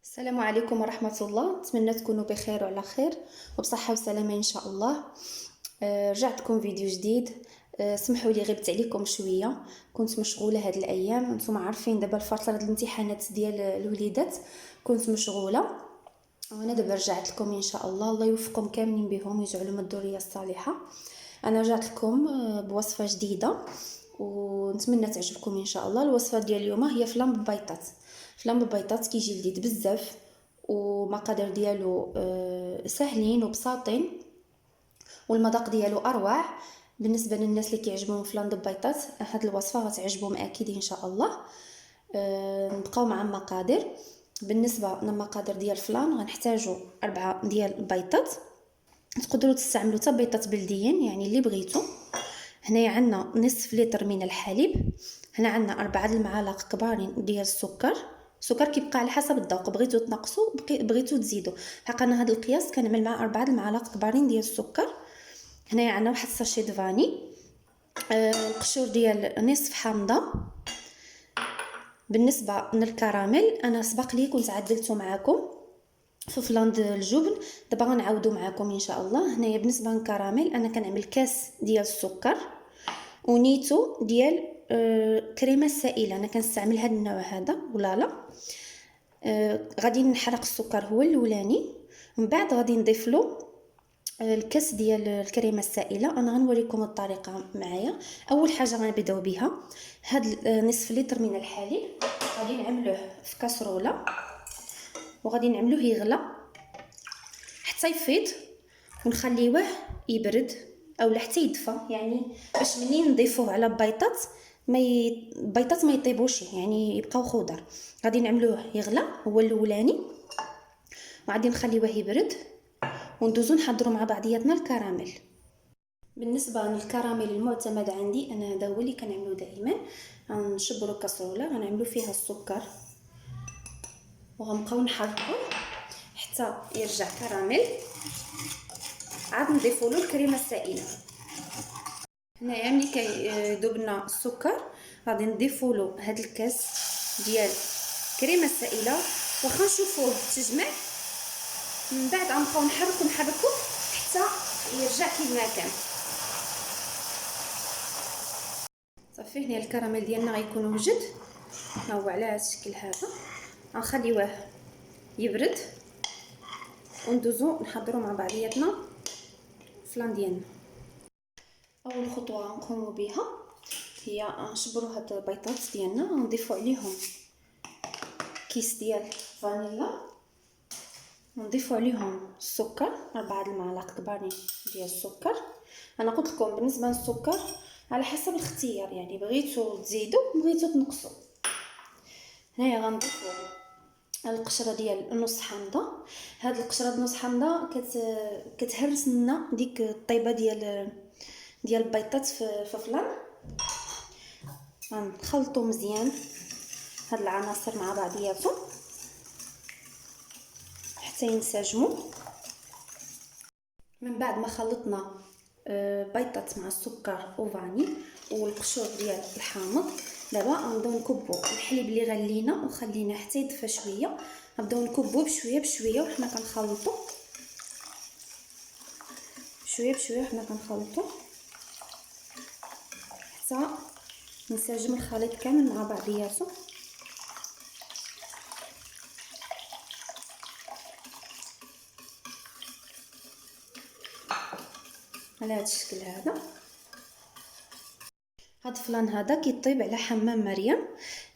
السلام عليكم ورحمة الله. نتمنى تكونوا بخير وعلى خير وبصحة وسلامة إن شاء الله. رجعتكم فيديو جديد. سمحوا لي غبت عليكم شوية، كنت مشغولة هاد الأيام. نتوما عارفين دابا فترة الامتحانات ديال الوليدات، كنت مشغولة وانا دابا رجعت لكم ان شاء الله. الله يوفقكم كاملين بهم ويجعلهم الذريه الصالحه. انا رجعت لكم بوصفه جديده ونتمنى تعجبكم ان شاء الله. الوصفه ديال اليوم هي فلان بالبيطات. فلان بالبيطات كيجي لذيذ بزاف ومقادير ديالو سهلين وبساطين والمذاق ديالو اروع. بالنسبه للناس اللي كيعجبهم فلان بالبيطات هاد الوصفه غتعجبهم اكيد ان شاء الله. نبقاو مع المقادير. بالنسبه للمقادير ديال الفلان غنحتاجو 4 ديال البيضات. تقدروا تستعملوا حتى بيضات بلديين يعني اللي بغيتو. هنايا عندنا نصف لتر من الحليب. هنا عندنا 4 المعالق كبارين ديال السكر كيبقى على حسب الذوق، بغيتو تنقصوا بغيتو تزيدوا. حق انا هذا القياس كنعمل مع 4 المعالق كبارين ديال السكر. هنايا عندنا واحد الساشي فاني، القشور ديال نصف حامضه. بالنسبه للكراميل انا سبق لي كنت عدلته معكم في فلاند الجبن، دابا غنعاودو معكم ان شاء الله. هنايا بالنسبه للكراميل انا كنعمل كاس ديال السكر ونيتو ديال كريمه سائله. انا كنستعمل هذا النوع هذا ولا لا. غادي نحرق السكر هو الاولاني، من بعد غادي نضيف له الكاس ديال الكريمه السائله. انا غنوريكم الطريقه معايا. اول حاجه غنبداو بها هاد نصف لتر من الحليب غادي نعملوه في كاسروله وغادي نعملوه يغلى حتى يفيض ونخليوه يبرد او حتى يدفى، يعني باش منين نضيفوه على البيضات البيضات ما يطيبوش يعني يبقاو خضر. غادي نعملوه يغلى هو الاولاني وغادي نخليوه يبرد وندوزو نحضروا مع بعضياتنا الكراميل. بالنسبه للكراميل المعتمد عندي انا هذا هو اللي كنعملو دائما. غنشبروا كاسروله غنعملو فيها السكر وغنبقاو نحركوه حتى يرجع كراميل. عاد نضيفوا له الكريمه السائله. هنايا ملي كيذوب لنا السكر غادي نضيفوا له هذا الكاس ديال الكريمه السائله واخا نشوفوه تجمع. من بعد غنبقاو نحركو حتى يرجع كيما كان. صافي هنا الكراميل ديالنا غيكون وجد، ها هو على هذا الشكل هذا. غنخليوه يبرد وندوزو نحضروا مع بعضياتنا الفلان ديالنا. اول خطوه غنقوموا بها هي نشبروا هاد البيضات ديالنا ونضيفوا عليهم كيس ديال فانيلا ونضيفوا عليهم السكر 4 المعالق كبارين ديال السكر. انا قلت لكم بالنسبه للسكر على حسب الاختيار، يعني بغيتو تزيدوا بغيتو تنقصوا. هنايا غنضيفوا القشره ديال نص حامضه. هاد القشره نص حامضه كتهرس لنا ديك الطيبه ديال البيضات في فلان. غنخلطوا مزيان هاد العناصر مع بعضياتهم حتى ينسجموا. من بعد ما خلطنا بيضات مع السكر وفاني والقشور ديال الحامض، دابا غنبداو نكبوا الحليب اللي غلينا وخلينا حتى يدفى شويه. غنبداو نكبوا بشويه بشويه وحنا كنخلطوا بشويه بشويه حنا كنخلطوا حتى نسجم الخليط كامل مع بعضياته. على هذا الشكل هذا. هاد الفلان هذا كيطيب على حمام مريم.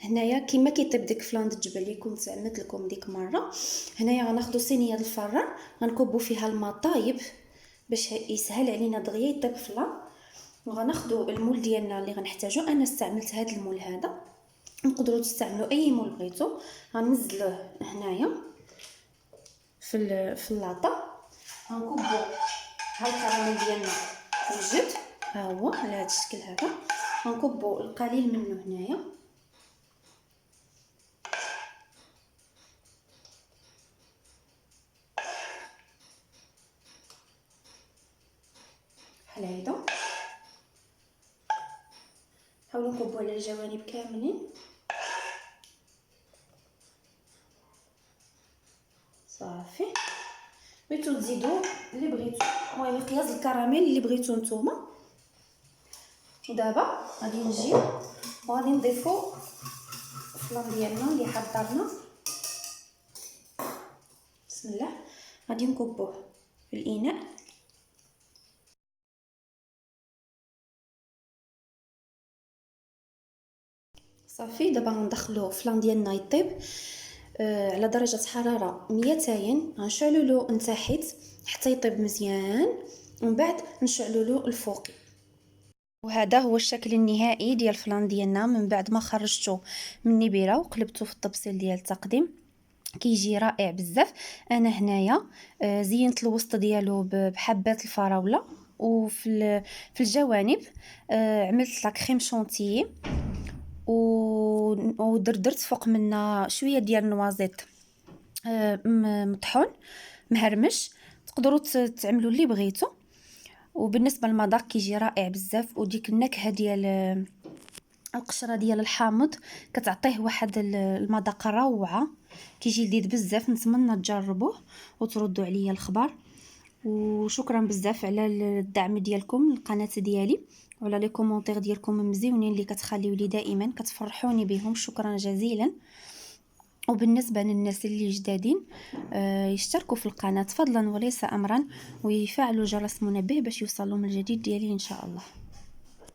هنايا كيما كيطيب ديك فلان الجبل اللي كنت عملت لكم ديك مره. هنايا غناخذوا صينيه الفران غنكبوا فيها الماء طايب باش يسهل علينا دغيا يطيب فلان. وغناخذوا المول ديالنا اللي غنحتاجو. انا استعملت هذا المول هذا، نقدروا تستعملوا اي مول بغيتو. غننزلوه هنايا في اللاطه. غنكبوا ها الكراميل ديالنا وجد، ها هو على هذا الشكل هذا. غنكبوا القليل منه هنايا بحال هيدا. حاولوا نكبوا على الجوانب كاملين. صافي. بغيتو تزيدوا اللي بغيتو، المهم مقياس الكراميل اللي بغيتو نتوما. ودابا غادي نجيو وغادي نضيفو الفلان ديالنا اللي حضرنا. بسم الله. غادي نكبوه في الاناء. صافي. دابا غندخلو الفلان ديالنا يطيب على درجه حراره 200. غنشعلو له من تحت حتى يطيب مزيان، ومن بعد نشعلو له الفوقي. وهذا هو الشكل النهائي ديال الفلان ديالنا من بعد ما خرجته من النبيره وقلبته في الطبسيل ديال التقديم. كيجي رائع بزاف. انا هنايا زينت الوسط ديالو بحبات الفراوله، وفي الجوانب عملت لا كريم شونتيي، ودردرت فوق منها شويه ديال النوازيط مطحون مهرمش. تقدروا تعملوا اللي بغيتو. وبالنسبه للمذاق كيجي رائع بزاف، وديك النكهه ديال القشره ديال الحامض كتعطيه واحد المذاق روعه. كيجي لذيذ بزاف. نتمنى تجربوه وتردوا عليا الخبر. وشكرا بزاف على الدعم ديالكم للقناه ديالي، وعلى لي كومونتير ديالكم مزيونين اللي كتخليو لي دائما، كتفرحوني بهم. شكرا جزيلا. وبالنسبه للناس اللي جدادين يشتركوا في القناه فضلا وليس امرا، ويفعلوا جرس منبه باش يوصلهم الجديد ديالي ان شاء الله.